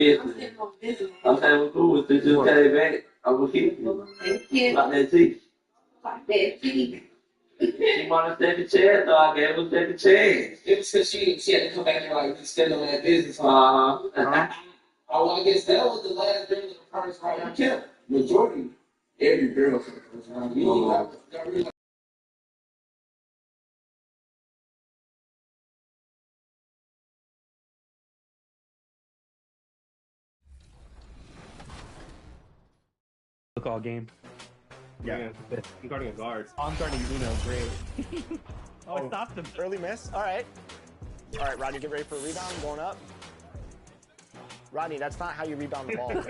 I'm saying we're cool with this. Just carry back. I'm gonna keep you. Thank you. Like that teeth. Like that teeth. She wanted to take a chance, so I gave her a second chance. It was because she had to come back and like stand on that business. Oh, I guess that was the last thing the first round. I kept majority every girl for the first round. You know, got really. Look all game. Yeah, I'm guarding a guard. Oh, I'm guarding Uno. Great. I stopped him. Early miss. All right, Rodney, get ready for a rebound. Going up. Rodney, that's not how you rebound the ball.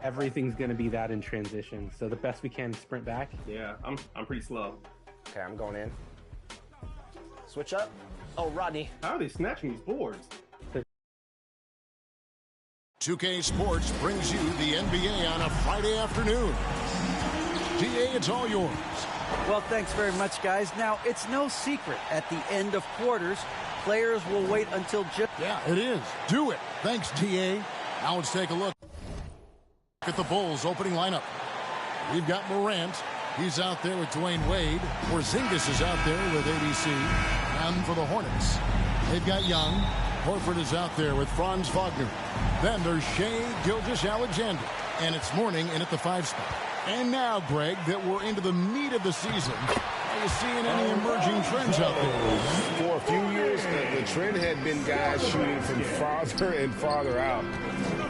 Everything's gonna be that in transition. So the best we can sprint back. Yeah, I'm pretty slow. Okay, I'm going in. Switch up. Oh, Rodney. How are they snatching these boards? 2K Sports brings you the NBA on a Friday afternoon. DA, it's all yours. Well, thanks very much, guys. Now, it's no secret at the end of quarters, players will wait until just... Yeah, it is. Do it. Thanks, TA. Now let's take a look at the Bulls opening lineup. We've got Morant. He's out there with Dwayne Wade. Porzingis is out there with ABC. And for the Hornets, they've got Young. Horford is out there with Franz Wagner. Then there's Shea Gilgeous-Alexander. And it's Mourning in at the 5 spot. And now, Greg, that we're into the meat of the season, are you seeing any emerging trends out there? For a few years, the trend had been guys shooting from farther and farther out.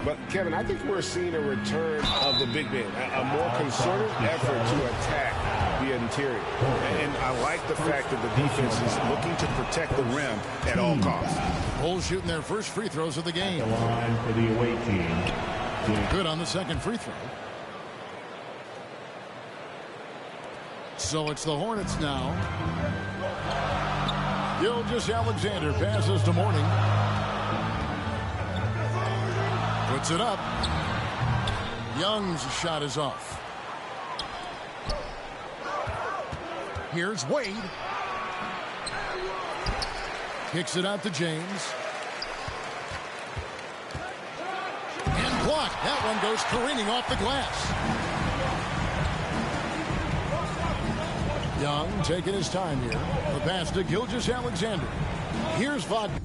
But, Kevin, I think we're seeing a return of the big man, a more concerted effort to attack the interior. And I like the fact that the defense is looking to protect the rim at all costs. Bulls shooting their first free throws of the game. The line for the away team. Good on the second free throw. So it's the Hornets now. Gilgeous-Alexander passes to Mourning. Puts it up. Young's shot is off. Here's Wade. Kicks it out to James. And blocked. That one goes careening off the glass. Young taking his time here. The pass to Gilgeous-Alexander. Here's Wagner.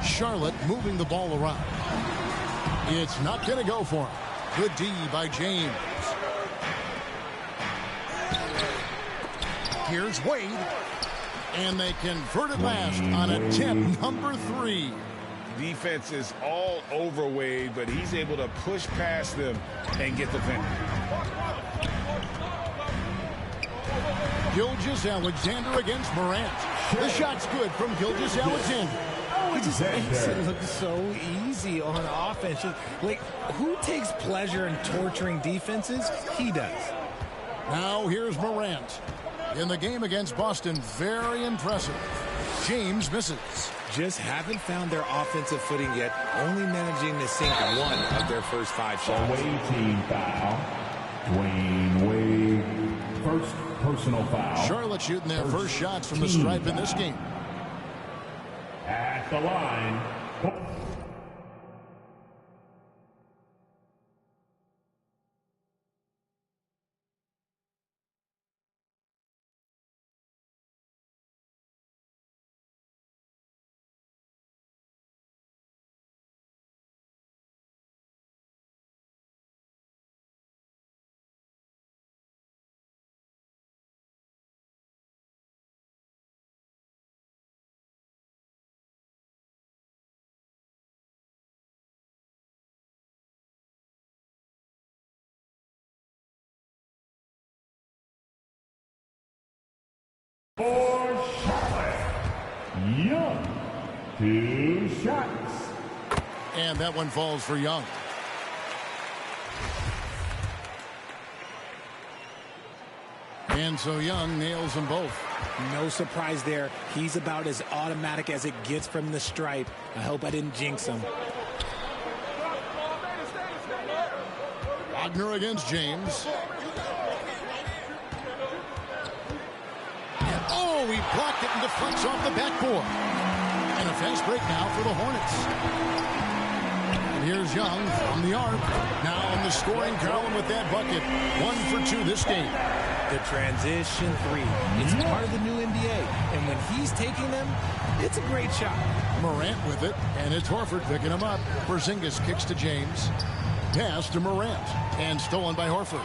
Charlotte moving the ball around. It's not going to go for him. Good D by James. Here's Wade. And they convert it last on attempt number 3. Defense is all over Wade, but he's able to push past them and get the finish. Gilgeous-Alexander against Morant. The shot's good from Gilgeous-Alexander. He just makes it look so easy on offense. Like, who takes pleasure in torturing defenses? He does. Now here's Morant. In the game against Boston, very impressive. James misses. Just haven't found their offensive footing yet, only managing to sink one of their first 5 shots. Away team foul. Dwayne Wade, first personal foul. Charlotte shooting their first shots from the stripe in this game. At the line. For Charlotte, Young, 2 shots. And that one falls for Young. And so Young nails them both. No surprise there. He's about as automatic as it gets from the stripe. I hope I didn't jinx him. Wagner against James. And he blocked it and deflects off the backboard. And a fast break now for the Hornets. And here's Young from the arc. Now in the scoring column with that bucket. 1 for 2 this game. The transition three. It's part of the new NBA. And when he's taking them, it's a great shot. Morant with it. And it's Horford picking him up. Porzingis kicks to James. Pass to Morant. And stolen by Horford.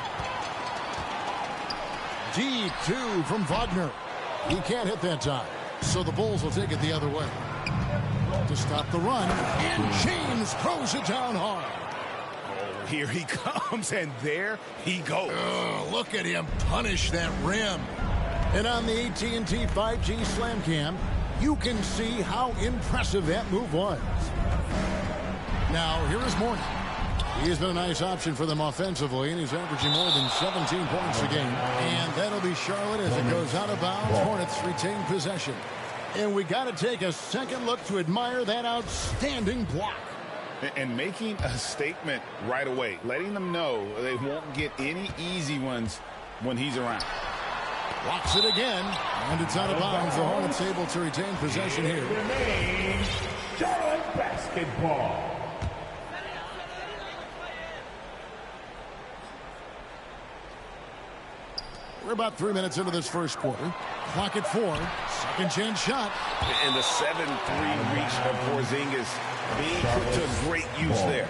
Deep 2 from Wagner. He can't hit that time. So the Bulls will take it the other way. To stop the run. And James throws it down hard. Here he comes, and there he goes. Oh, look at him punish that rim. And on the AT&T 5G Slam Cam, you can see how impressive that move was. Now, here is Morning. He has been a nice option for them offensively, and he's averaging more than 17 points a game. And that'll be Charlotte as it goes out of bounds. Hornets retain possession. And we got to take a second look to admire that outstanding block. And making a statement right away, letting them know they won't get any easy ones when he's around. Blocks it again, and it's out of bounds. The Hornets able to retain possession here. Charlotte basketball. We're about 3 minutes into this first quarter. Clock at 4. Second chance shot. And the 7-3 reach of Porzingis being put to great use there.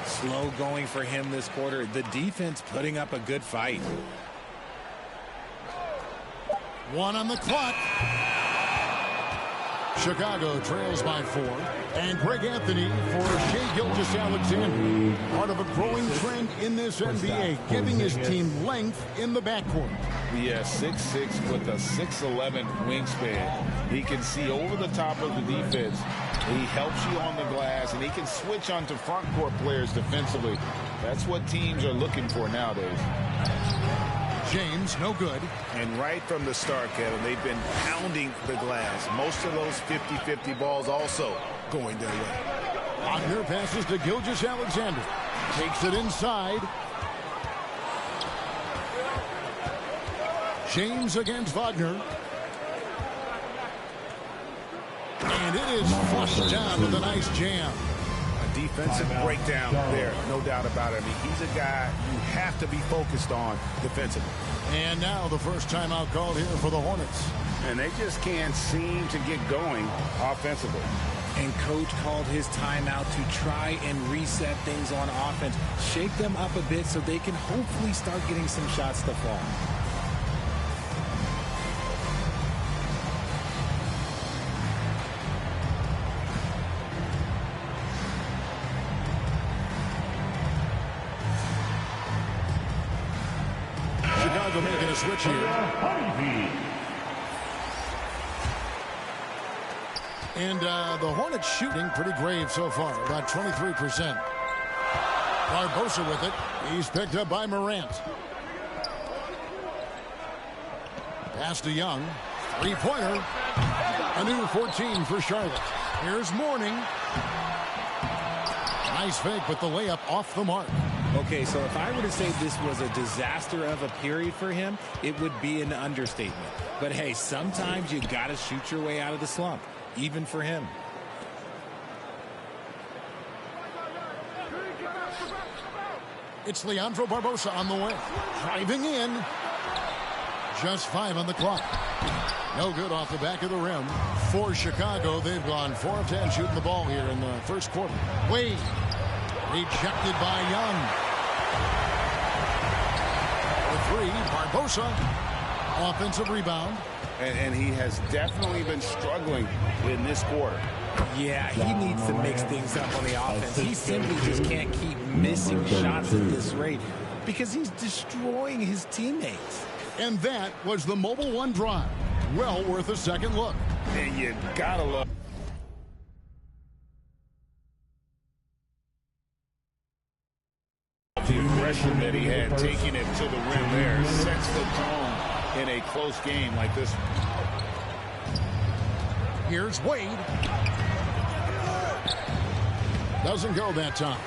Slow going for him this quarter. The defense putting up a good fight. 1 on the clock. Chicago trails by 4. And Greg Anthony for Shai Gilgeous-Alexander. Part of a growing trend in this NBA, giving his team length in the backcourt. Yeah, 6'6" with a 6'11" wingspan. He can see over the top of the defense. He helps you on the glass, and he can switch onto front court players defensively. That's what teams are looking for nowadays. James, no good. And right from the start, Kevin, they've been pounding the glass. Most of those 50-50 balls also going their way. Wagner passes to Gilgeous-Alexander. Takes it inside. James against Wagner. And it is flushed down with a nice jam. A defensive breakdown there, no doubt about it. I mean, he's a guy you have to be focused on defensively. And now the first timeout called here for the Hornets. And they just can't seem to get going offensively. And coach called his timeout to try and reset things on offense. Shake them up a bit so they can hopefully start getting some shots to fall. Chicago making a switch here. And the Hornets shooting pretty grave so far, about 23%. Barbosa with it. He's picked up by Morant. Pass to Young. Three-pointer. A new 14 for Charlotte. Here's Mourning. Nice fake, but the layup off the mark. Okay, so if I were to say this was a disaster of a period for him, it would be an understatement. But hey, sometimes you got to shoot your way out of the slump, even for him. It's Leandro Barbosa on the way. Driving in. Just 5 on the clock. No good off the back of the rim. For Chicago, they've gone 4 of 10 shooting the ball here in the first quarter. Wade. Rejected by Young. For 3, Barbosa. Offensive rebound. And he has definitely been struggling in this quarter. Yeah, he needs to mix things up on the offense. He simply just can't keep missing shots at this rate because he's destroying his teammates. And that was the Mobile One drive. Well worth a second look. And you gotta love the aggression that he had, taking it to the rim there, sets the tone in a close game like this one. Here's Wade. Doesn't go that time.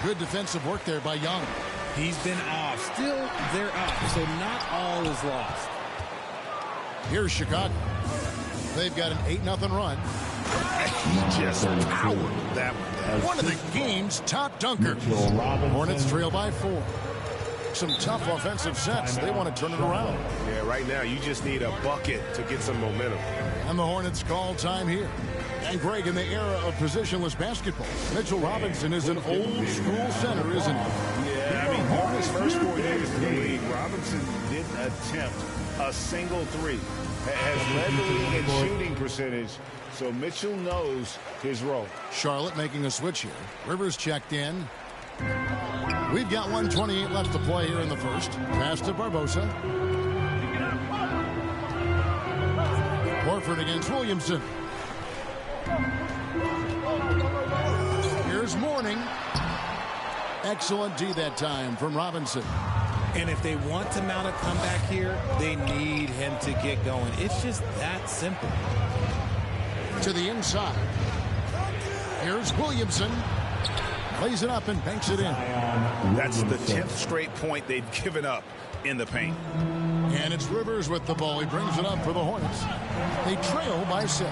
Good defensive work there by Young. He's been off. Still, they're up, so not all is lost. Here's Chicago. They've got an 8-0 run. He just powered that one. One of the game's top dunkers. Hornets trail by 4. Some tough offensive sets. They want to turn it around. Yeah, right now you just need a bucket to get some momentum. And the Hornets call time here. And Greg, in the era of positionless basketball, Mitchell Robinson is an old school center, isn't he? Yeah, I mean, during his first 4 years in the league, Robinson didn't attempt a single three. Has led the league in shooting percentage, so Mitchell knows his role. Charlotte making a switch here. Rivers checked in. We've got 1:28 left to play here in the first. Pass to Barbosa. Horford against Williamson. Here's Mourning. Excellent D that time from Robinson. And if they want to mount a comeback here, they need him to get going. It's just that simple. To the inside. Here's Williamson. Plays it up and banks it in. That's the 10th straight point they've given up in the paint. And it's Rivers with the ball. He brings it up for the Hornets. They trail by 6.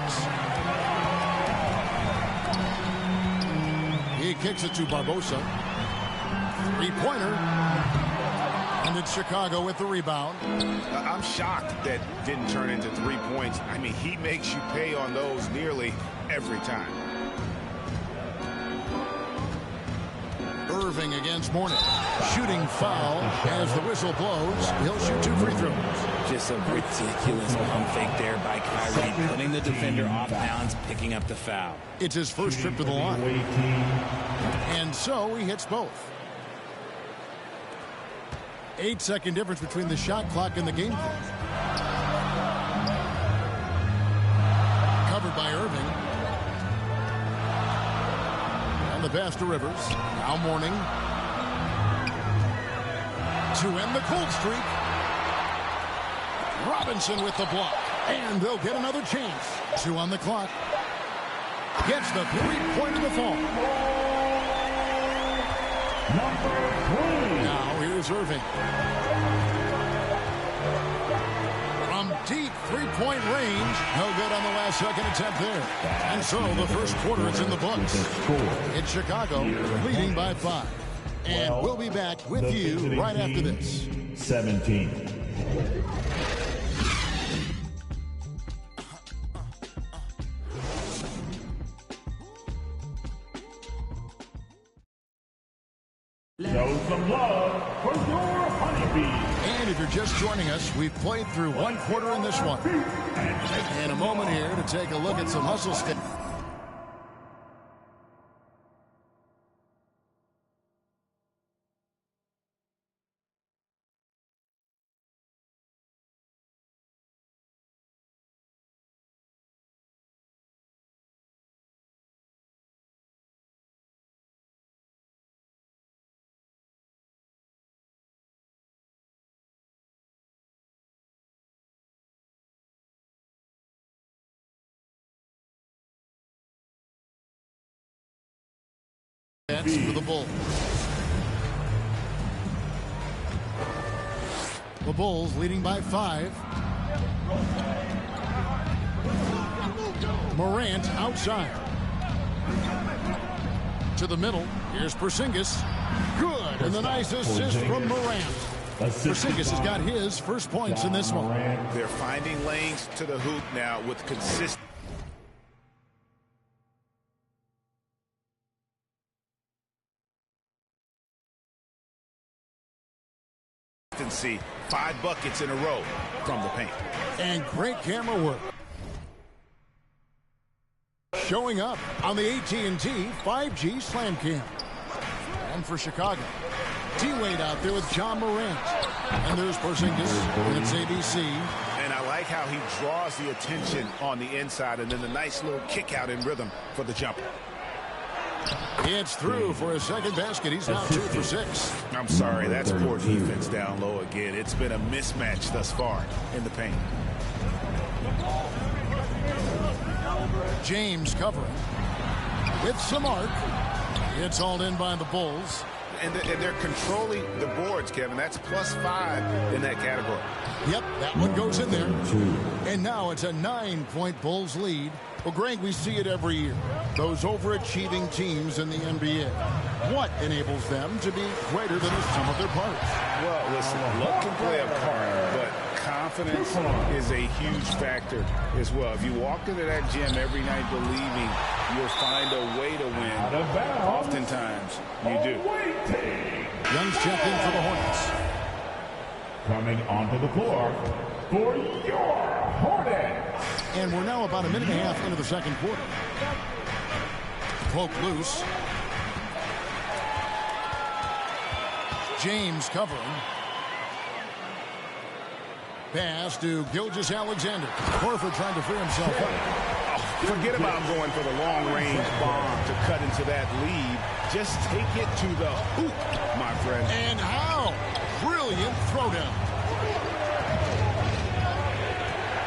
He kicks it to Barbosa. 3-pointer. And it's Chicago with the rebound. I'm shocked that didn't turn into 3 points. I mean, he makes you pay on those nearly every time. Irving against Mourning. Shooting foul as the whistle blows. He'll shoot 2 free throws. Just a ridiculous pump fake there by Kyrie, putting the defender off balance, picking up the foul. It's his first trip to the line. And so he hits both. 8-second difference between the shot clock and the game clock. Covered by Irving. And the pass to Rivers. Now Mourning. To end the cold streak. Robinson with the block. And they'll get another chance. 2 on the clock. Gets the 3-pointer to fall. Now here's Irving. From deep 3-point range. No good on the last second attempt there. And so the first quarter is in the books. It's Chicago leading by 5. And we'll be back with you right after this. 17. Show some love for your honeybee. And if you're just joining us, we've played through 1 quarter in this one. And a moment here to take a look at some hustle sticks. For the Bulls. The Bulls leading by 5. Morant outside. To the middle. Here's Porzingis. Good. And the nice assist from Morant. Porzingis has got his first points in this one. They're finding lanes to the hoop now with consistent. See 5 buckets in a row from the paint. And great camera work. Showing up on the AT&T 5G Slam Cam. And for Chicago, D-Wade out there with John Morant. And there's Porzingis, and it's ABC. And I like how he draws the attention on the inside, and then the nice little kick out in rhythm for the jumper. It's through for a second basket. He's now 2 for 6. I'm sorry, that's poor defense down low again. It's been a mismatch thus far in the paint. James covering with some arc. It's hauled in by the Bulls. And they're controlling the boards, Kevin. That's +5 in that category. Yep, that one goes in there. And now it's a 9-point Bulls lead. Well, Greg, we see it every year. Those overachieving teams in the NBA. What enables them to be greater than the sum of their parts? Well, listen, luck can play a part, but confidence is a huge factor as well. If you walk into that gym every night believing you'll find a way to win, oftentimes you do. Young's checked in for the Hornets. Coming onto the floor for your Hornets. And we're now about a minute and a half into the second quarter. Poke loose. James covering. Pass to Gilgeous-Alexander. Horford trying to free himself up. Forget about going for the long-range bomb to cut into that lead. Just take it to the hoop, my friend. And how? Brilliant throwdown.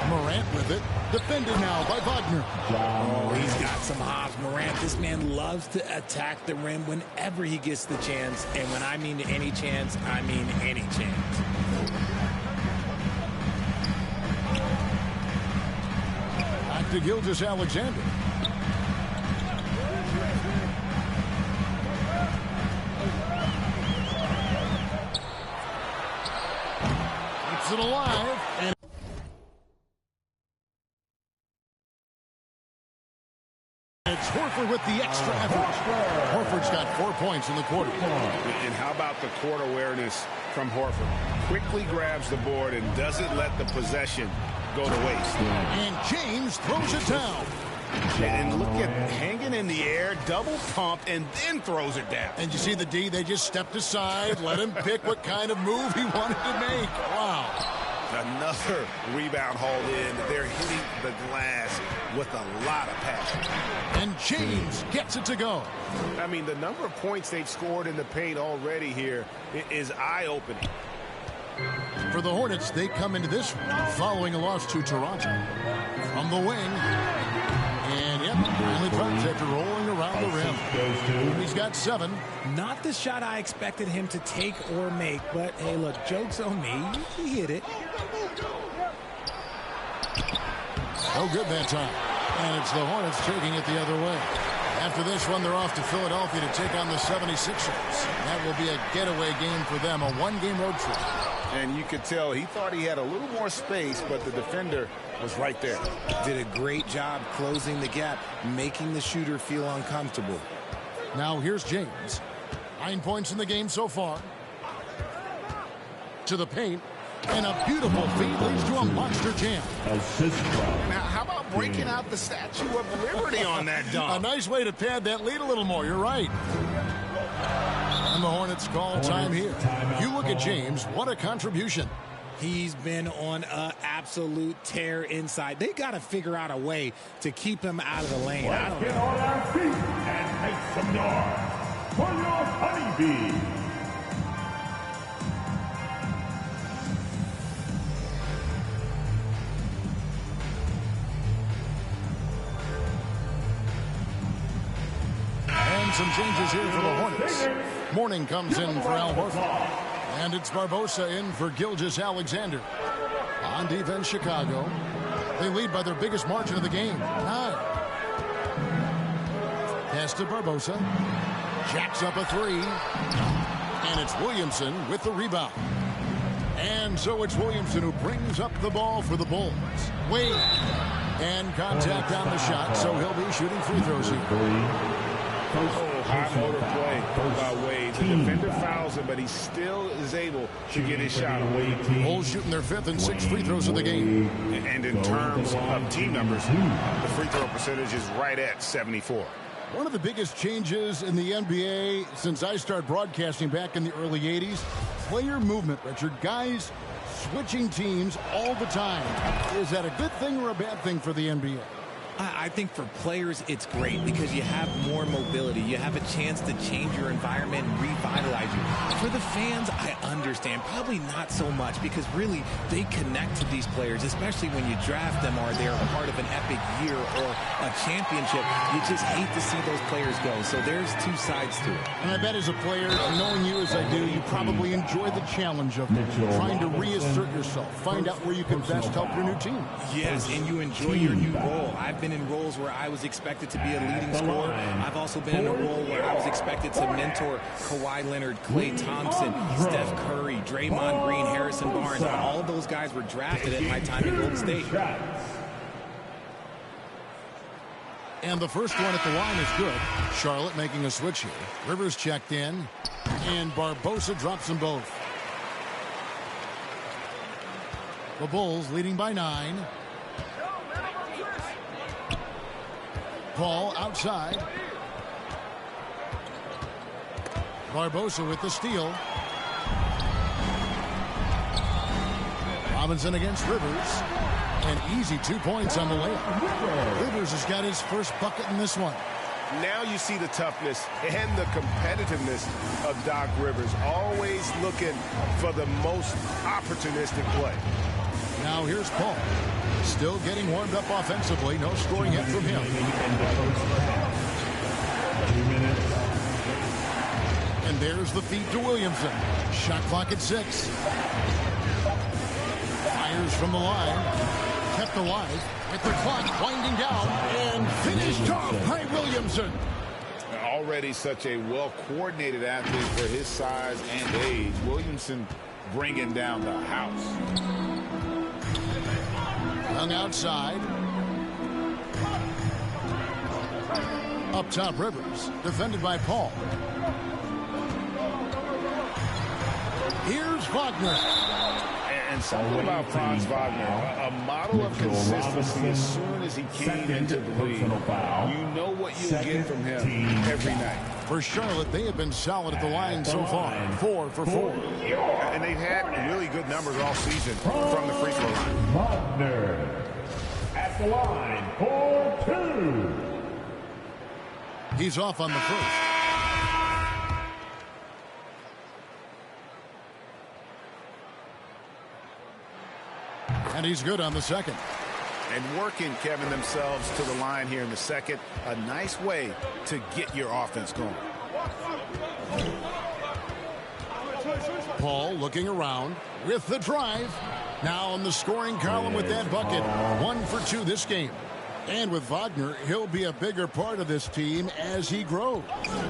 Morant with it. Defended now by Wagner. Oh, he's got some hops, Morant. This man loves to attack the rim whenever he gets the chance. And when I mean any chance, I mean any chance. Back to Gilgeous-Alexander. Keeps it alive. And it's Horford with the extra effort. Horford's got 4 points in the quarter. And how about the court awareness from Horford? Quickly grabs the board and doesn't let the possession go to waste. And James throws it down. And look at hanging in the air, double pump, and then throws it down. And you see the D, they just stepped aside, let him pick what kind of move he wanted to make. Wow. Another rebound hauled in. They're hitting the glass with a lot of passion. And James gets it to go. I mean, the number of points they've scored in the paint already here is eye-opening. For the Hornets, they come into this following a loss to Toronto. From the wing. And yep, finally drops after rolling around the rim. He's got 7. Not the shot I expected him to take or make, but hey, look, joke's on me. He hit it. No good that time. And it's the Hornets taking it the other way. After this one, they're off to Philadelphia to take on the 76ers. That will be a getaway game for them, a one-game road trip. And you could tell he thought he had a little more space, but the defender was right there. Did a great job closing the gap, making the shooter feel uncomfortable. Now here's James. 9 points in the game so far. To the paint. And a beautiful feed leads to a monster jam. Now, how about breaking out the Statue of Liberty on that dunk? A nice way to pad that lead a little more. You're right. And the Hornets call time here. You look at James. What a contribution. He's been on an absolute tear inside. They got to figure out a way to keep him out of the lane. I don't know. Get on our feet and make some noise for your honeybee. And some changes here for the Hornets. Morning comes in for Al Horford. And it's Barbosa in for Gilgeous-Alexander. On defense, Chicago. They lead by their biggest margin of the game, 9. Pass to Barbosa. Jacks up a 3. And it's Williamson with the rebound. And so it's Williamson who brings up the ball for the Bulls. Wade. And contact on the shot, so he'll be shooting free throws here. High motor play by Wade. The defender fouls him, but he still is able to get his shot away. Bulls shooting their 5th and 6th free throws of the game. And in terms of team numbers, the free throw percentage is right at 74. One of the biggest changes in the NBA since I started broadcasting back in the early 80s, player movement, Richard. Guys switching teams all the time. Is that a good thing or a bad thing for the NBA? I think for players, it's great because you have more mobility. You have a chance to change your environment and revitalize you. For the fans, I understand. Probably not so much because really they connect to these players, especially when you draft them or they're a part of an epic year or a championship. You just hate to see those players go. So there's two sides to it. And I bet as a player, knowing you as I do, you probably enjoy the challenge of trying to reassert yourself, find out where you can best help your new team. Yes, and you enjoy your new role. I've been in roles where I was expected to be a leading scorer. I've also been in a role where I was expected to mentor Kawhi Leonard, Klay Thompson, Steph Curry, Draymond Green, Harrison Barnes. All of those guys were drafted at my time in Golden State. And the first one at the line is good. Charlotte making a switch here. Rivers checked in, and Barbosa drops them both. The Bulls leading by 9. Paul outside. Barbosa with the steal. Robinson against Rivers. An easy 2 points on the layup. Rivers has got his first bucket in this one. Now you see the toughness and the competitiveness of Doc Rivers. Always looking for the most opportunistic play. Now here's Paul. Still getting warmed up offensively. No scoring yet from him. And there's the feed to Williamson. Shot clock at 6. Fires from the line. Kept alive with the clock winding down and finished off by Williamson. Already such a well-coordinated athlete for his size and age. Williamson bringing down the house. Young outside. Up top, Rivers. Defended by Paul. Here's Wagner. And something about Franz Wagner, a model of consistency. As soon as he came into the league, you know what you'll get from him every night. For Charlotte, they have been solid at the line so far. 4 for 4. And they've had really good numbers all season from the free throw line. Wagner at the line for 2. He's off on the first. And he's good on the second. And working, Kevin, themselves to the line here in the second. A nice way to get your offense going. Paul looking around with the drive. Now on the scoring column with that bucket. 1 for 2 this game. And with Wagner, he'll be a bigger part of this team as he grows.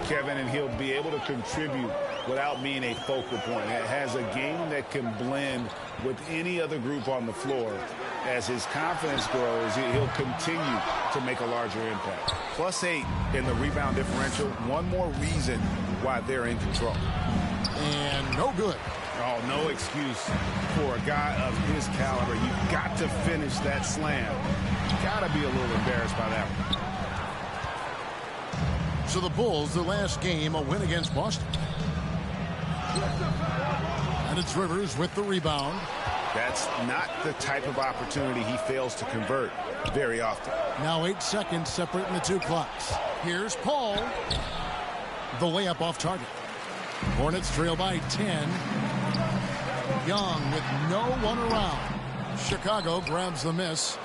Kevin, and he'll be able to contribute without being a focal point. It has a game that can blend with any other group on the floor. As his confidence grows, he'll continue to make a larger impact. +8 in the rebound differential. One more reason why they're in control. And no good. Oh, no excuse for a guy of his caliber. You've got to finish that slam. Got to be a little embarrassed by that one. So the Bulls, the last game, a win against Boston. And it's Rivers with the rebound. That's not the type of opportunity he fails to convert very often. Now 8 seconds separating the 2 clocks. Here's Paul. The layup off target. Hornets trail by 10. Young with no one around. Chicago grabs the miss.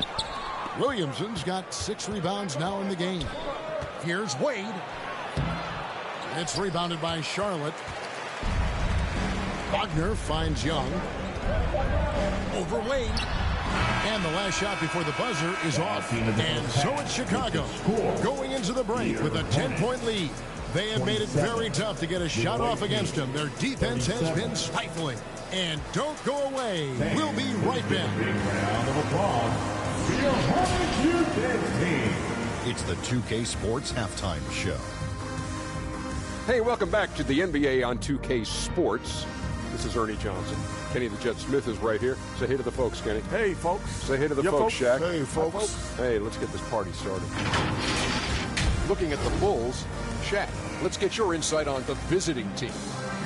Williamson's got 6 rebounds now in the game. Here's Wade. It's rebounded by Charlotte. Wagner finds Young. Over Wade. And the last shot before the buzzer is off. And so it's Chicago going into the break with a 10-point lead. They have made it very tough to get a shot off against them. Their defense has been stifling. And don't go away. We'll be right back. Big round of applause for your Hornets Youth team. It's the 2K Sports Halftime Show. Hey, welcome back to the NBA on 2K Sports. This is Ernie Johnson. Kenny the Jet Smith is right here. Say hey to the folks, Kenny. Hey, folks. Say hey to the folks, Shaq. Hey, folks. Hi, folks. Hey, let's get this party started. Looking at the Bulls, Shaq, let's get your insight on the visiting team.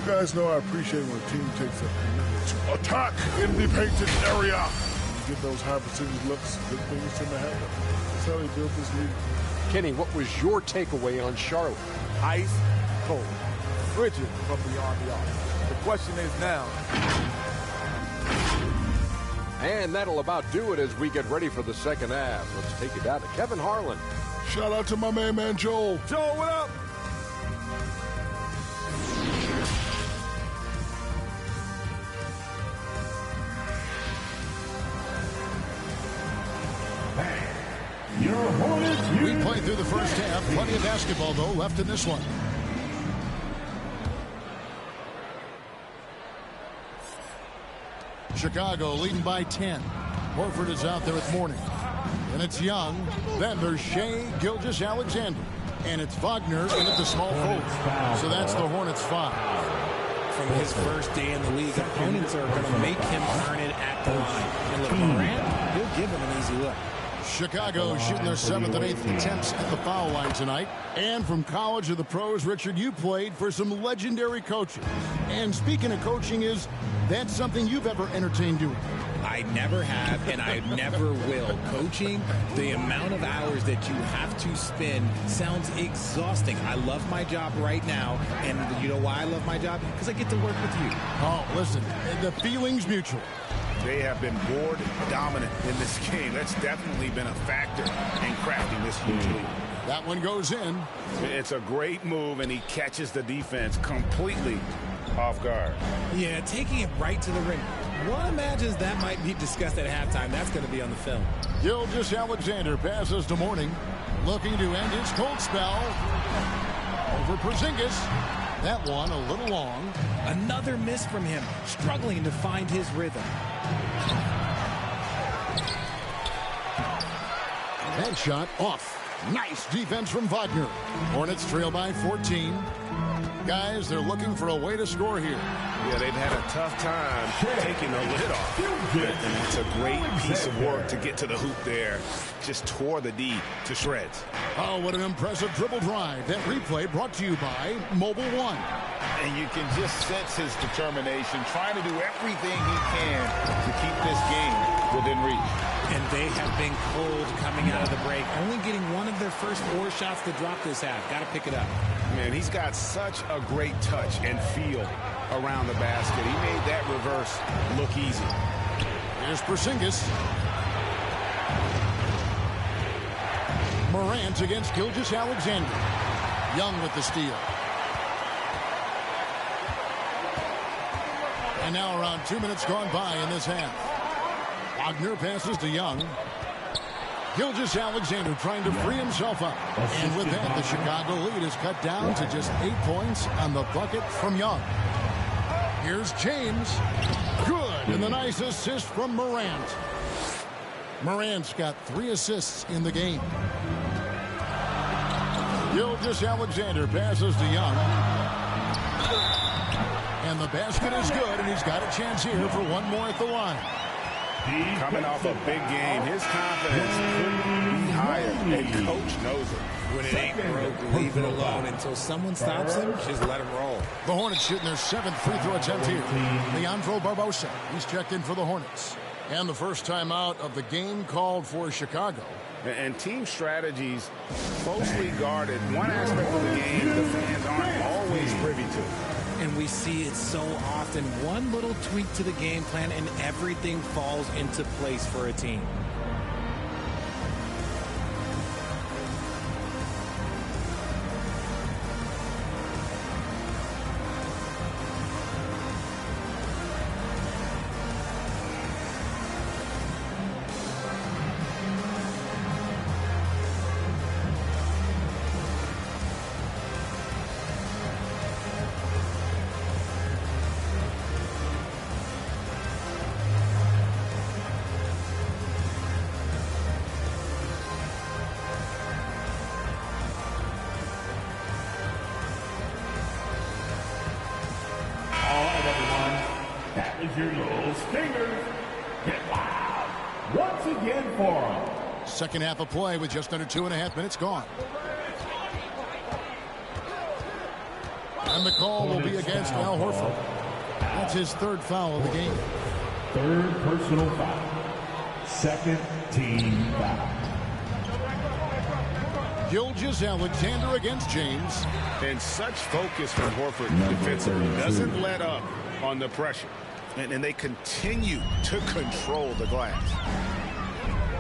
You guys know I appreciate when a team takes a attack in the painted area. get those high percentage looks, good things tend to happen. That's how they built this league. Kenny, what was your takeaway on Charlotte? Ice cold. Frigid from beyond the arc. The question is now. And that'll about do it as we get ready for the second half. Let's take it down to Kevin Harlan. Shout out to my main man, Joel. Joel, what up? We played through the first half. Plenty of basketball, though, left in this one. Chicago leading by 10. Horford is out there with Mourning. And it's Young. Then there's Shea Gilgeous-Alexander. And it's Wagner in at the small forward. So that's the Hornets 5. From his first day in the league, opponents are going to make him earn it at the line. And look, Morant, he'll give him an easy look. Chicago shooting their 7th and 8th attempts at the foul line tonight. And from college to the pros, Richard, you played for some legendary coaches. And speaking of coaching, that's something you've ever entertained doing? I never have, and I never will. Coaching, the amount of hours that you have to spend sounds exhausting. I love my job right now, and you know why I love my job? Because I get to work with you. Oh, listen, the feeling's mutual. They have been board dominant in this game. That's definitely been a factor in crafting this huge lead. That one goes in. It's a great move, and he catches the defense completely off guard. Yeah, taking it right to the rim. One imagines that might be discussed at halftime. That's going to be on the film. Gilgeous-Alexander passes to Mourning. Looking to end his cold spell. Over Porzingis. That one a little long. Another miss from him, struggling to find his rhythm. That shot off. Nice defense from Wagner. Hornets trail by 14. Guys, they're looking for a way to score here. Yeah, they've had a tough time taking the lid off. And that's a great piece of work to get to the hoop there. Just tore the D to shreds. Oh, what an impressive dribble drive. That replay brought to you by Mobile One. And you can just sense his determination, trying to do everything he can to keep this game within reach. And they have been cold coming out of the break. Only getting one of their first 4 shots to drop this half. Got to pick it up. Man, he's got such a great touch and feel around the basket. He made that reverse look easy. Here's Porzingis. Morant against Gilgeous-Alexander. Young with the steal. And now around 2 minutes gone by in this half. Wagner passes to Young. Gilgeous-Alexander trying to free himself up. And with that, the Chicago lead is cut down to just 8 points on the bucket from Young. Here's James. Good. And the nice assist from Morant. Morant's got 3 assists in the game. Gilgeous-Alexander passes to Young. And the basket is good, and he's got a chance here for one more at the line. Coming off a big game, his confidence couldn't be higher, and coach knows it. When it ain't broke, leave it alone until someone stops him. Just let him roll. The Hornets shooting their 7th free throw attempt here. Leandro Barbosa, he's checked in for the Hornets. And the first time out of the game called for Chicago. And team strategies closely guarded. One aspect of the game the fans aren't always privy to. And we see it so often. One little tweak to the game plan and everything falls into place for a team. Your little stingers get loud once again for them. Second half of play with just under 2.5 minutes gone. And the call will be against Al Horford. That's his 3rd foul of the game. 3rd personal foul. Second team foul. Gilgeous-Alexander against James. And such focus from Horford defensively. Doesn't let up on the pressure. And they continue to control the glass.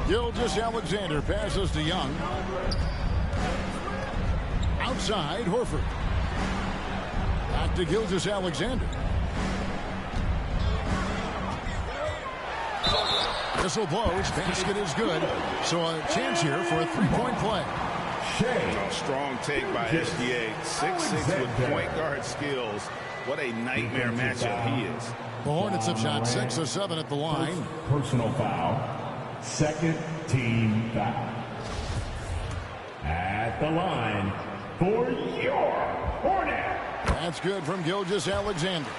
Gilgeous-Alexander passes to Young. Outside, Horford. Back to Gilgeous-Alexander. Whistle blows. Basket is good. So a chance here for a three-point play. Strong take by SGA. 6'6" with point guard skills. What a nightmare matchup he is. The Hornets have shot 6 of 7 at the line. Personal foul. Second team foul. At the line for your Hornets. That's good from Gilgeous-Alexander.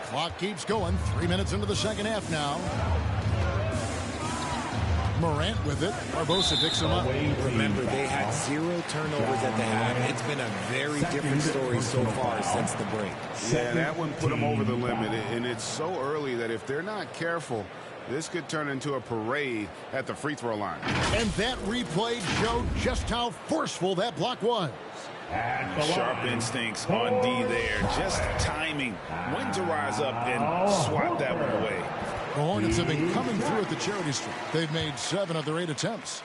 Clock keeps going. 3 minutes into the second half now. Morant with it. Barbosa picks him up. Remember, they had 0 turnovers at the half. It's been a very different story so far since the break. Yeah, that one put them over the limit. And it's so early that if they're not careful, this could turn into a parade at the free throw line. And that replay showed just how forceful that block was. Sharp instincts on D there. Just timing when to rise up and swat that one away. The Hornets have been coming through at the charity stripe. They've made 7 of their 8 attempts.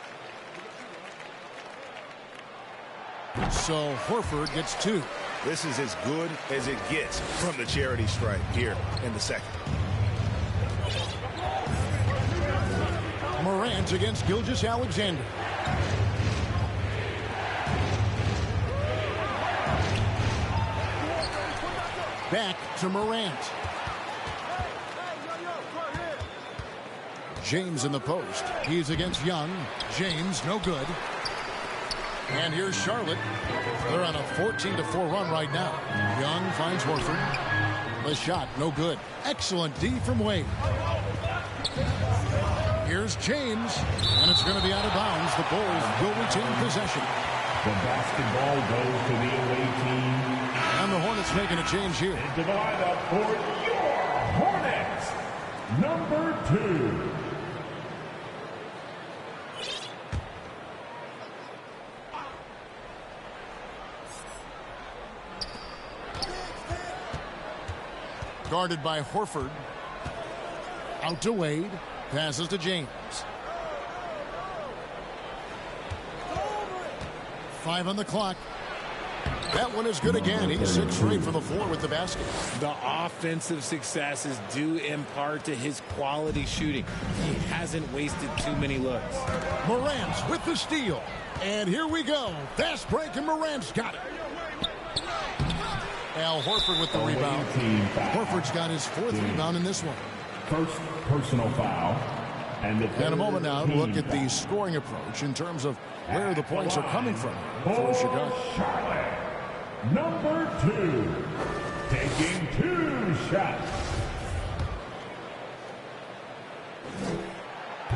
So Horford gets 2. This is as good as it gets from the charity stripe here in the second. Morant against Gilgeous-Alexander. Back to Morant. James in the post. He's against Young. James, no good. And here's Charlotte. They're on a 14-4 run right now. Young finds Horford. The shot, no good. Excellent D from Wade. Here's James. And it's going to be out of bounds. The Bulls will retain possession. The basketball goes to the away team. And the Hornets making a change here. Into the lineup for your Hornets, number 2. Guarded by Horford. Out to Wade. Passes to James. 5 on the clock. That one is good again. He's 6 straight from the floor with the basket. The offensive success is due in part to his quality shooting. He hasn't wasted too many looks. Morant with the steal. And here we go. Fast break, and Morant's got it. Al Horford with the rebound. Horford's got his 4th rebound in this one. First personal foul. And in a moment now, look at the scoring approach in terms of where the points are coming from for Chicago. Charlotte, number 2, taking 2 shots.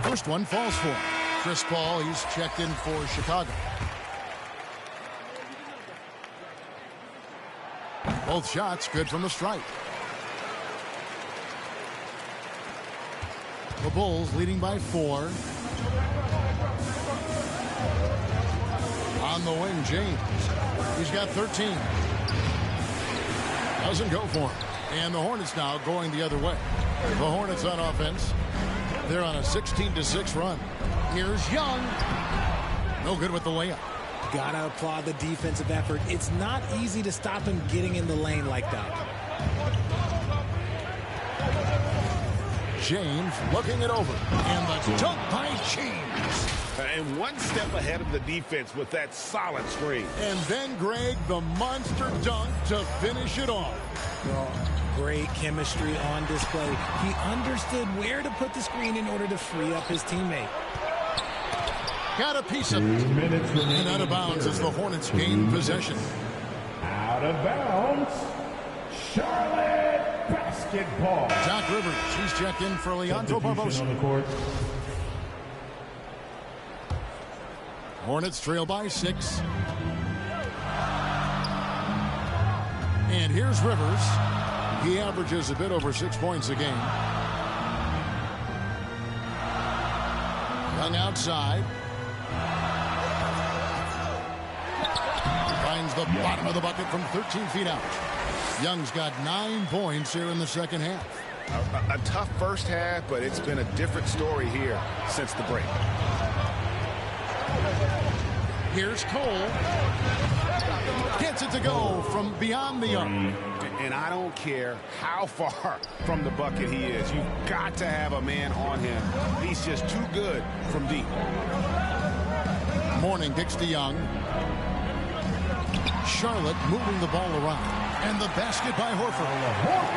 First one falls for him. Chris Paul, he's checked in for Chicago. Both shots good from the stripe. The Bulls leading by 4. On the wing, James. He's got 13. Doesn't go for him. And the Hornets now going the other way. The Hornets on offense. They're on a 16-6 run. Here's Young. No good with the layup. Gotta applaud the defensive effort. It's not easy to stop him getting in the lane like that. James looking it over. And the dunk by James. And one step ahead of the defense with that solid screen. And then, Greg, the monster dunk to finish it off. Great chemistry on display. He understood where to put the screen in order to free up his teammate. Got a piece of it. And out of bounds as the Hornets gain possession. Out of bounds. Charlotte basketball. Doc Rivers, she's checked in for Leandro Barbosa. On the court. Hornets trail by 6. And here's Rivers. He averages a bit over 6 points a game. Young outside. Finds the bottom of the bucket from 13 feet out. Young's got 9 points here in the second half. A tough first half, but it's been a different story here since the break. Here's Cole. Gets it to go from beyond the arc. And I don't care how far from the bucket he is. You've got to have a man on him. He's just too good from deep. Morning kicks to Young. Charlotte moving the ball around. And the basket by Horford.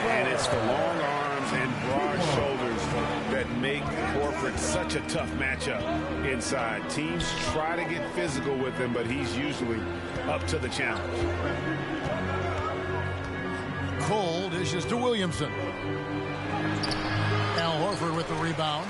And it's the long arms and broad shoulders that make Horford such a tough matchup inside. Teams try to get physical with him, but he's usually up to the challenge. Cole dishes to Williamson. Al Horford with the rebound.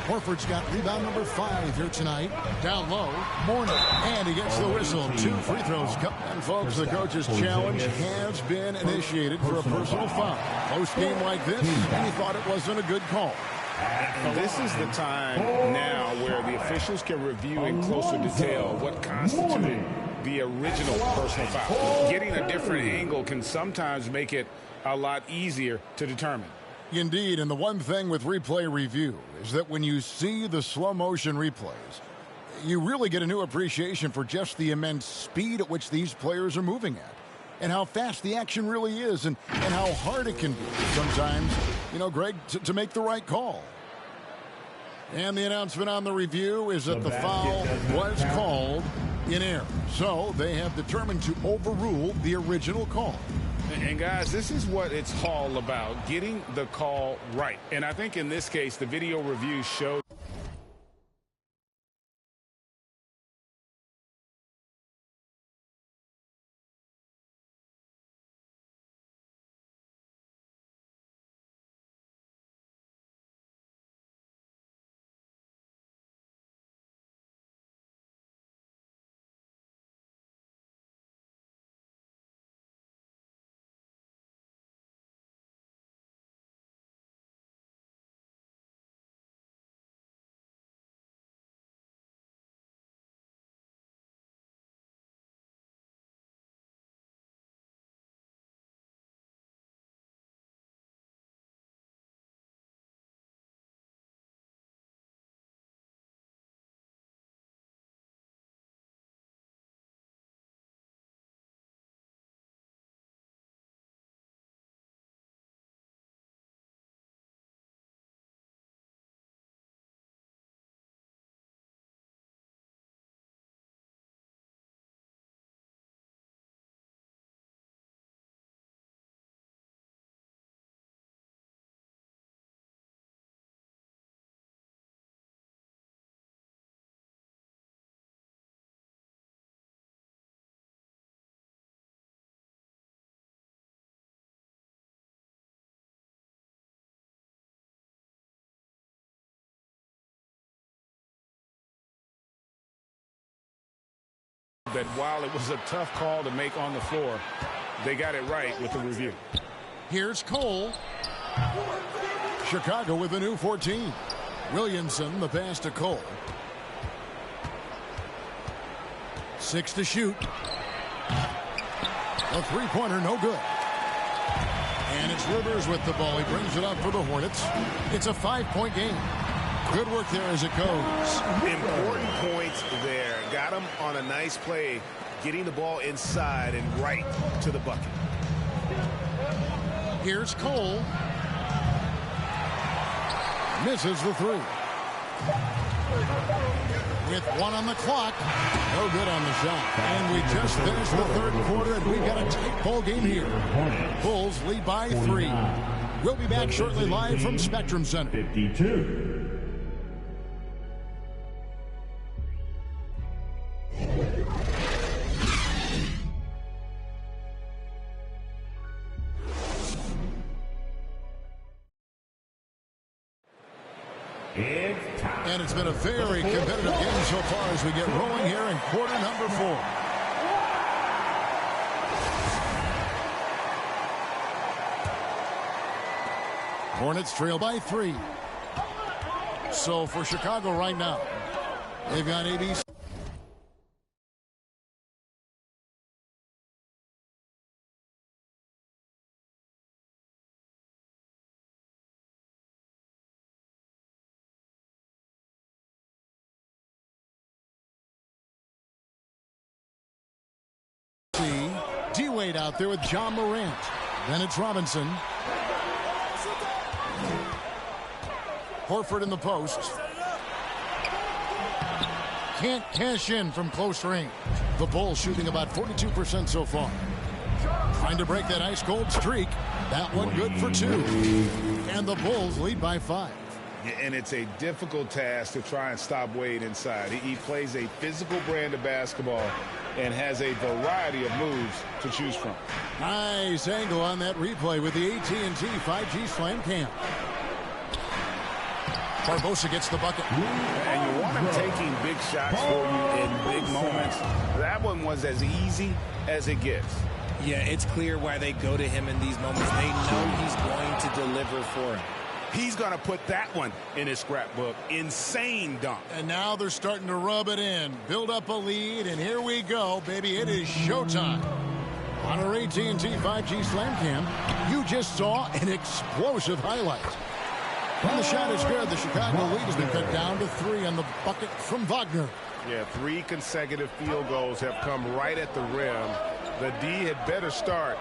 Horford's got rebound number 5 here tonight. Down low, Morning, and he gets the whistle. 2 free throws come. And folks, the coach's challenge has been initiated for a personal foul. Close game like this, and he thought it wasn't a good call. And this is the time now where the officials can review in closer detail what constituted the original personal foul. Getting a different angle can sometimes make it a lot easier to determine. Indeed, and the one thing with replay review is that when you see the slow motion replays, you really get a new appreciation for just the immense speed at which these players are moving at, and how fast the action really is, and how hard it can be sometimes, you know, Greg, to make the right call. And the announcement on the review is that the foul was called in error, so they have determined to overrule the original call. And guys, this is what it's all about, getting the call right. And I think in this case, the video review showed that while it was a tough call to make on the floor, they got it right with the review. Here's Cole. Chicago with a new 14. Williamson, the pass to Cole. 6 to shoot. A three-pointer, no good. And it's Rivers with the ball. He brings it up for the Hornets. It's a 5-point game. Good work there as it goes. Important points there. Got him on a nice play, getting the ball inside and right to the bucket. Here's Cole. Misses the three. With 1 on the clock. No good on the shot. And we just finished the third quarter, and we've got a tight ball game here. Bulls lead by 3. We'll be back shortly live from Spectrum Center. 52. And it's been a very competitive game so far as we get rolling here in quarter number 4. Hornets trail by 3. So for Chicago right now, they've got ABC. D-Wade out there with John Morant. Then it's Robinson. Horford in the post. Can't cash in from close range. The Bulls shooting about 42% so far. Trying to break that ice-cold streak. That one good for 2. And the Bulls lead by 5. And it's a difficult task to try and stop Wade inside. He plays a physical brand of basketball and has a variety of moves to choose from. Nice angle on that replay with the AT&T 5G Slam Cam. Barbosa gets the bucket. And you want him taking big shots for you in big moments. That one was as easy as it gets. Yeah, it's clear why they go to him in these moments. They know he's going to deliver for him. He's going to put that one in his scrapbook. Insane dunk. And now they're starting to rub it in. Build up a lead, and here we go, baby. It is showtime. On our AT&T 5G Slam Cam, you just saw an explosive highlight. And the shot is good. The Chicago lead has been cut down to 3 on the bucket from Wagner. Yeah, 3 consecutive field goals have come right at the rim. The D had better start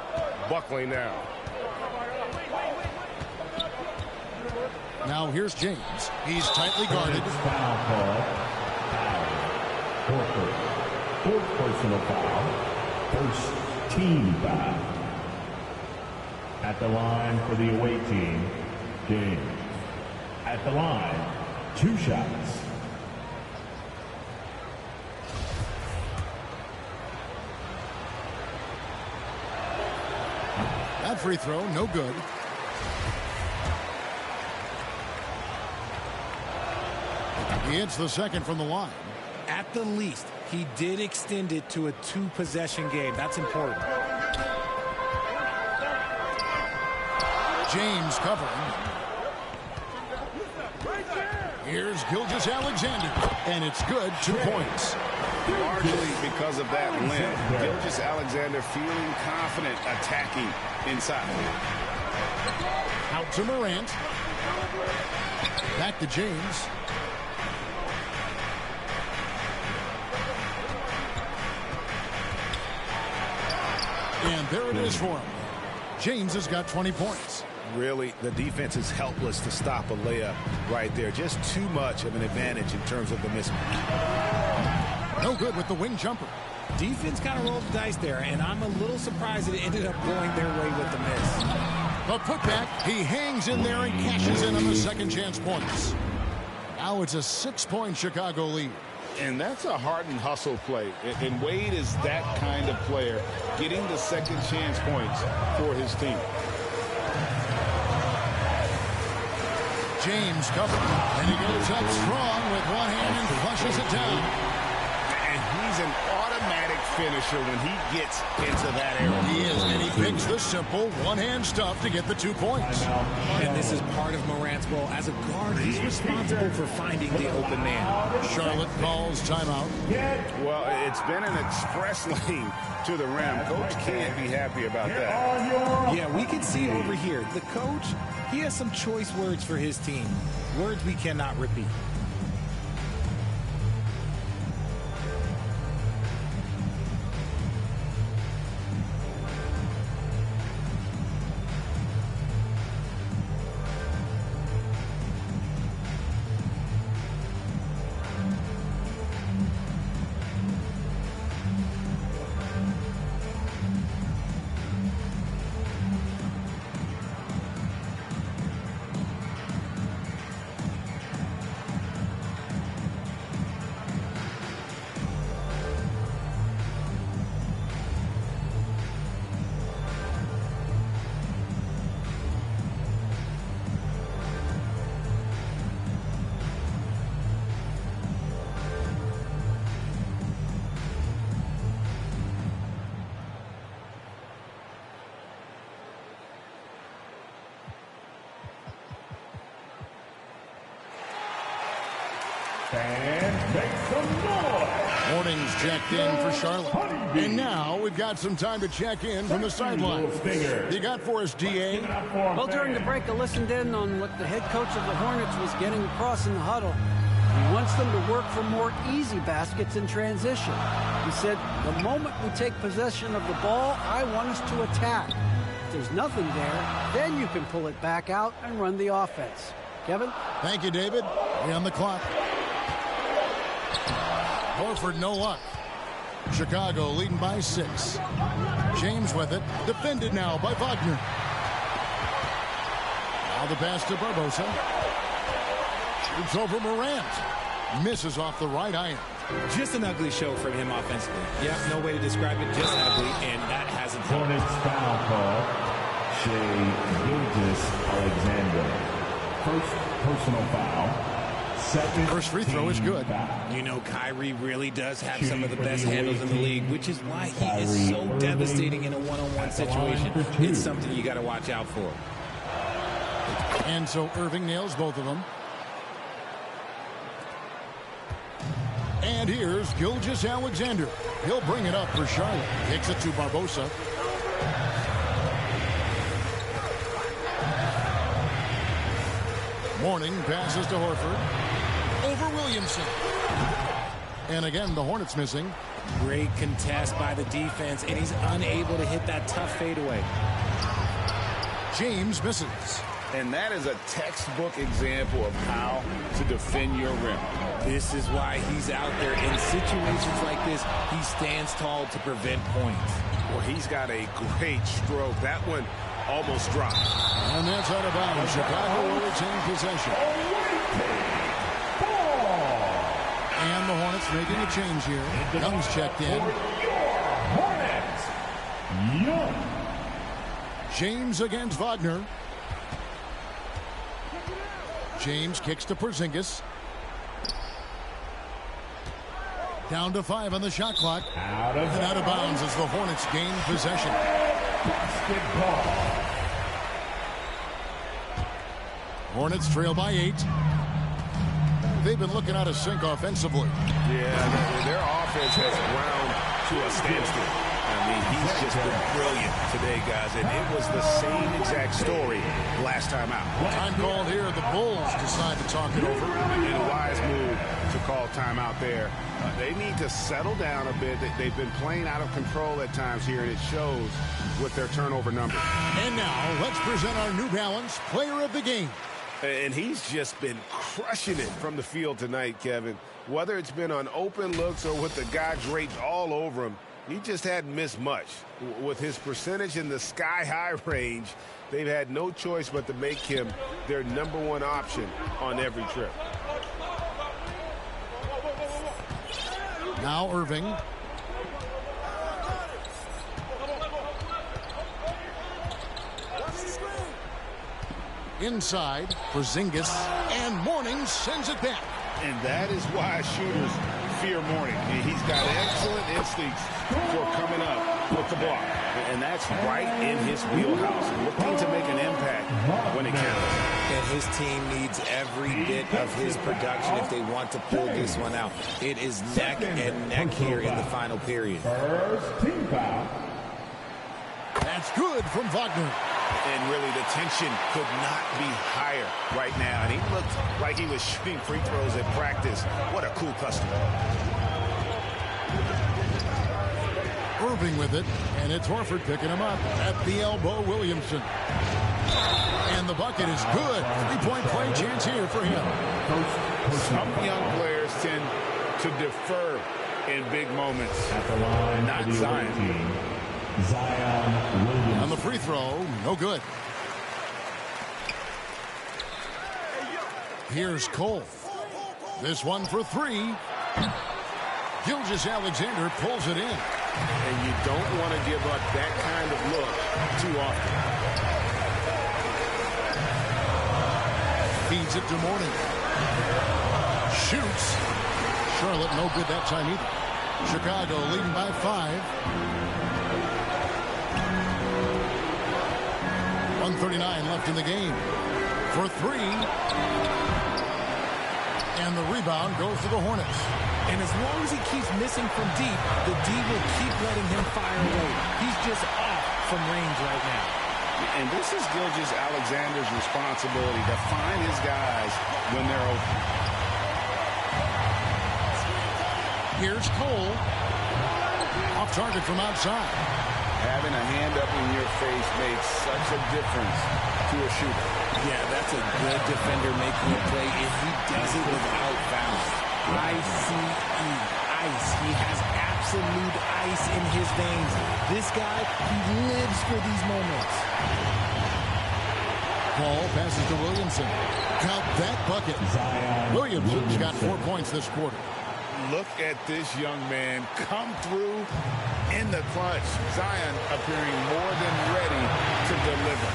buckling now. Now here's James. He's tightly guarded. Foul call. Fourth personal foul. First team foul. At the line for the away team, James. At the line, 2 shots. That free throw, no good. He hits the second from the line. At the least, he did extend it to a 2-possession game. That's important. James covering. Here's Gilgeous-Alexander, and it's good. 2 points. Largely because of that limp. Gilgeous-Alexander feeling confident attacking inside. Out to Morant. Back to James. And there it is for him. James has got 20 points. Really, the defense is helpless to stop a layup right there. Just too much of an advantage in terms of the mismatch. No good with the wing jumper. Defense kind of rolled the dice there, and I'm a little surprised that it ended up going their way with the miss. The putback, he hangs in there and cashes in on the second chance points. Now it's a 6-point Chicago lead. And that's a hardened hustle play. And Wade is that kind of player, getting the second chance points for his team. James covered, and he goes up strong with one hand and flushes it down. And he's an automatic finisher when he gets into that area. He is, and he picks the simple one-hand stuff to get the 2 points. And this is part of Morant's role. As a guard, he's responsible for finding the open man. Charlotte calls timeout. Well, it's been an express lane to the rim. Coach can't be happy about that. Yeah, we can see over here. The coach, he has some choice words for his team. Words we cannot repeat. And make some noise. Morning's checked in for Charlotte. And now we've got some time to check in from the sideline. You got for us, DA? Well, during the break, I listened in on what the head coach of the Hornets was getting across in the huddle. He wants them to work for more easy baskets in transition. He said, the moment we take possession of the ball, I want us to attack. If there's nothing there, then you can pull it back out and run the offense. Kevin? Thank you, David. We're on the clock. Horford, no luck. Chicago leading by 6. James with it. Defended now by Wagner. Now the pass to Barbosa. Shoots over Morant. Misses off the right iron. Just an ugly show from him offensively. Yeah, no way to describe it. Just ugly, and that hasn't helped. Hornets foul call. Shai Gilgeous-Alexander. First personal foul. Second first free throw is good. You know, Kyrie really does have some of the best handles in the league, which is why he is so devastating in a one-on-one situation. It's something you got to watch out for. And so Irving nails both of them. And here's Gilgeous-Alexander. He'll bring it up for Charlotte. Kicks it to Barbosa. Morning passes to Horford. Over Williamson. And again, the Hornets missing. Great contest by the defense, and he's unable to hit that tough fadeaway. James misses. And that is a textbook example of how to defend your rim. This is why he's out there. In situations like this, he stands tall to prevent points. Well, he's got a great stroke. That one almost dropped. And that's out of bounds. Chicago will retain possession. And the Hornets making a change here. Young's checked in. Hornets. Young. James against Wagner. James kicks to Porzingis. Down to 5 on the shot clock. Out of bounds as the Hornets gain possession. Basketball. Hornets trail by 8. They've been looking out of sync offensively. Yeah, their offense has ground to a standstill. I mean, he's just been brilliant today, guys, and it was the same exact story last time out. Time called here. The Bulls decide to talk it over. And a wise move to call timeout there. They need to settle down a bit. They've been playing out of control at times here, and it shows with their turnover number. And now, let's present our New Balance Player of the Game. And he's just been crushing it from the field tonight, Kevin. Whether it's been on open looks or with the guy draped all over him, he just hadn't missed much. With his percentage in the sky-high range, they've had no choice but to make him their #1 option on every trip. Now Irving. Inside, Porzingis, and Morning sends it back. And that is why shooters fear Morning. He's got excellent instincts for coming up with the block. And that's right in his wheelhouse, looking to make an impact when it counts. And his team needs every bit of his production if they want to pull this one out. It is neck and neck here in the final period. First team foul. That's good from Wagner. And really, the tension could not be higher right now. And he looked like he was shooting free throws at practice. What a cool customer. Irving with it, and it's Horford picking him up at the elbow. Williamson. And the bucket is good. 3-point play chance here for him. Some young players tend to defer in big moments. At the line, not Zion. Zion Williams. On the free throw, no good. Here's Cole. This one for 3. Gilgeous-Alexander pulls it in. And you don't want to give up that kind of look too often. Feeds it to Morning. Shoots. Charlotte no good that time either. Chicago leading by 5. 1:39 left in the game. For 3. And the rebound goes to the Hornets. And as long as he keeps missing from deep, the D will keep letting him fire away. He's just off from range right now. And this is Gilgeous-Alexander's responsibility to find his guys when they're open. Here's Cole. Off target from outside. Having a hand up in your face makes such a difference to a shooter. Yeah, that's a good defender making a play if he does it without fouls. I-C-E, ice. He has absolute ice in his veins. This guy, he lives for these moments. Paul passes to Williamson. Count that bucket. Williamson's got 4 points this quarter. Look at this young man come through in the clutch. Zion appearing more than ready to deliver.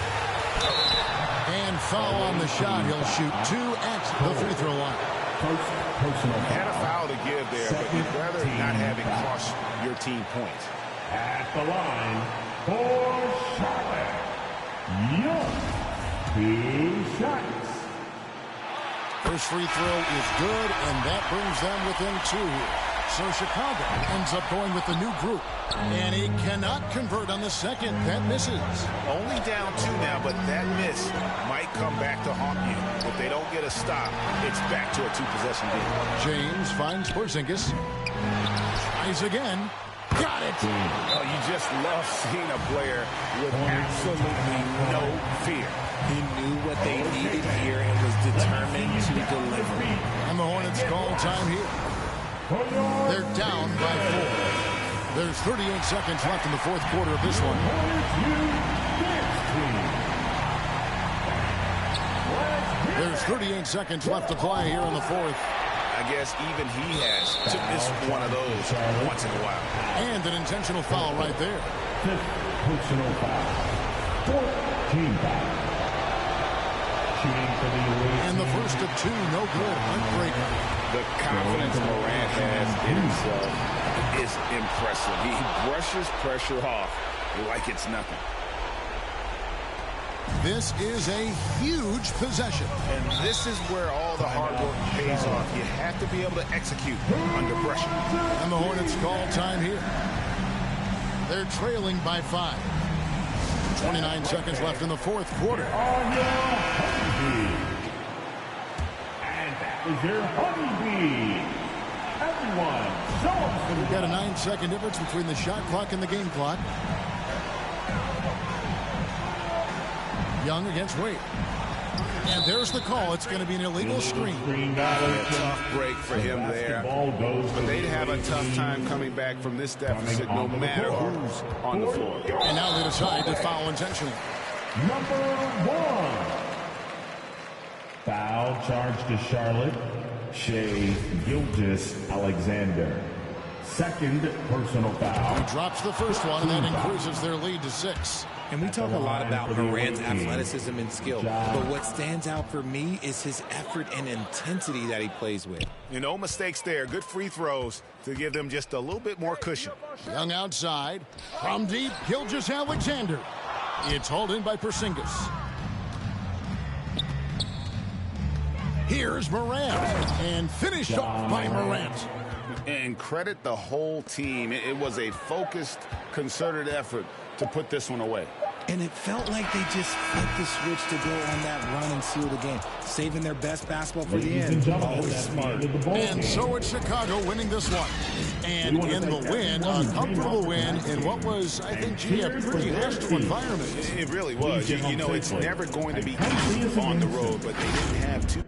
And foul on the shot. He'll shoot 2 at the free throw line. Had a foul to give there, but you'd rather not have it cost your team points. At the line for Charlotte, Young. 2 shots. First free throw is good, and that brings them within 2 here. So Chicago ends up going with the new group. And he cannot convert on the second. That misses. Only down 2 now, but that miss might come back to haunt you. If they don't get a stop, it's back to a 2-possession game. James finds Porzingis. Tries again. Got it. Oh, you just love seeing a player with absolutely no fear. He knew what they needed here and was determined to deliver. And the Hornets call time here. They're down by 4. There's 38 seconds left in the fourth quarter of this one. There's 38 seconds left to play here in the fourth. I guess even he has to miss one of those once in a while. And an intentional foul right there. Personal foul. 14 foul. Shooting for the and the first of 2, no good. Heartbreaker. The confidence Morant has in himself is impressive. He brushes pressure off like it's nothing. This is a huge possession. And this is where all the hard work pays off. You have to be able to execute under pressure. And the Hornets call time here. They're trailing by 5. 29 seconds left in the fourth quarter. And that was your honeybee. Everyone, show us. We've got a 9-second difference between the shot clock and the game clock. Young against Wade. And there's the call. It's going to be an illegal screen. A tough break for him there. But they'd have a tough time coming back from this deficit no matter who's on the floor. And now they decide to foul intentionally. Number 1. Foul charge to Charlotte. Shai Gilgeous-Alexander. Second personal foul. He drops the first one, and that increases their lead to 6. And we talk a lot about Morant's athleticism and skill, but what stands out for me is his effort and intensity that he plays with. No mistakes there. Good free throws to give them just a little bit more cushion. Young outside. From deep, Gilgeous-Alexander. It's hauled in by Porzingis. Here's Morant. And finished off by Morant. And credit the whole team. It was a focused, concerted effort to put this one away. And it felt like they just flipped the switch to go on that run and seal the game, saving their best basketball for the end. Always smart. And so it's Chicago winning this one. And in the win, a comfortable win in what was, I think, a pretty hostile environment. It really was. You know, it's never going to be easy on the road, but they didn't have to.